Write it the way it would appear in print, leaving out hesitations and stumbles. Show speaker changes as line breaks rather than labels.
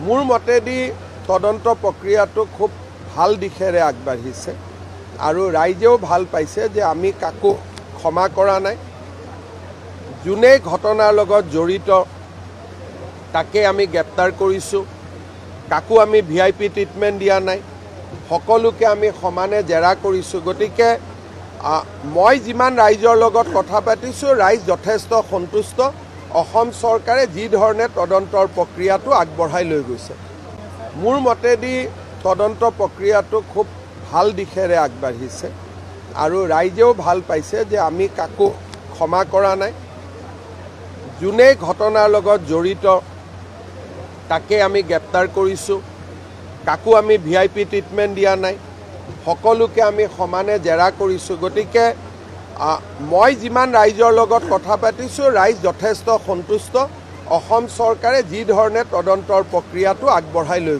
মোৰ মতেদি তদন্ত প্ৰক্ৰিয়াটো খুব ভাল দিশেৰে আগবাঢ়িছে আৰু ৰাইজেও ভাল পাইছে যে আমি কাকো ক্ষমা কৰা নাই। যোনে ঘটনাৰ লগত জড়িত তাকে আমি গ্ৰেপ্তাৰ কৰিছোঁ। কাকো আমি VIP ট্ৰিটমেণ্ট দিয়া নাই। সকলোকে আমি সমানে জেৰা কৰিছোঁ। গতিকে মই যিমান ৰাইজৰ লগত কথা পাতিছোঁ, ৰাইজ যথেষ্ট সন্তুষ্ট। অসম চৰকাৰে যি ধৰণে তদন্তৰ প্ৰক্ৰিয়াটো আগবঢ়াই লৈ গৈছে, মোৰ মতেদি তদন্ত প্ৰক্ৰিয়াটো খুব ভাল দিশেৰে আগবাঢ়িছে আৰু ৰাইজেও ভাল পাইছে যে আমি কাকো ক্ষমা কৰা নাই। যোনে ঘটনাৰ লগত জড়িত তাকে আমি গ্ৰেপ্তাৰ কৰিছোঁ। কাকো আমি VIP ট্ৰিটমেণ্ট দিয়া নাই। সকলোকে আমি সমানে জেৰা কৰিছোঁ। গতিকে মই যিমান ৰাইজৰ লগত কথা পাতিছোঁ, ৰাইজ যথেষ্ট সন্তুষ্ট। অসম চৰকাৰে যি ধৰণে তদন্তৰ প্ৰক্ৰিয়াটো আগবঢ়াই লৈ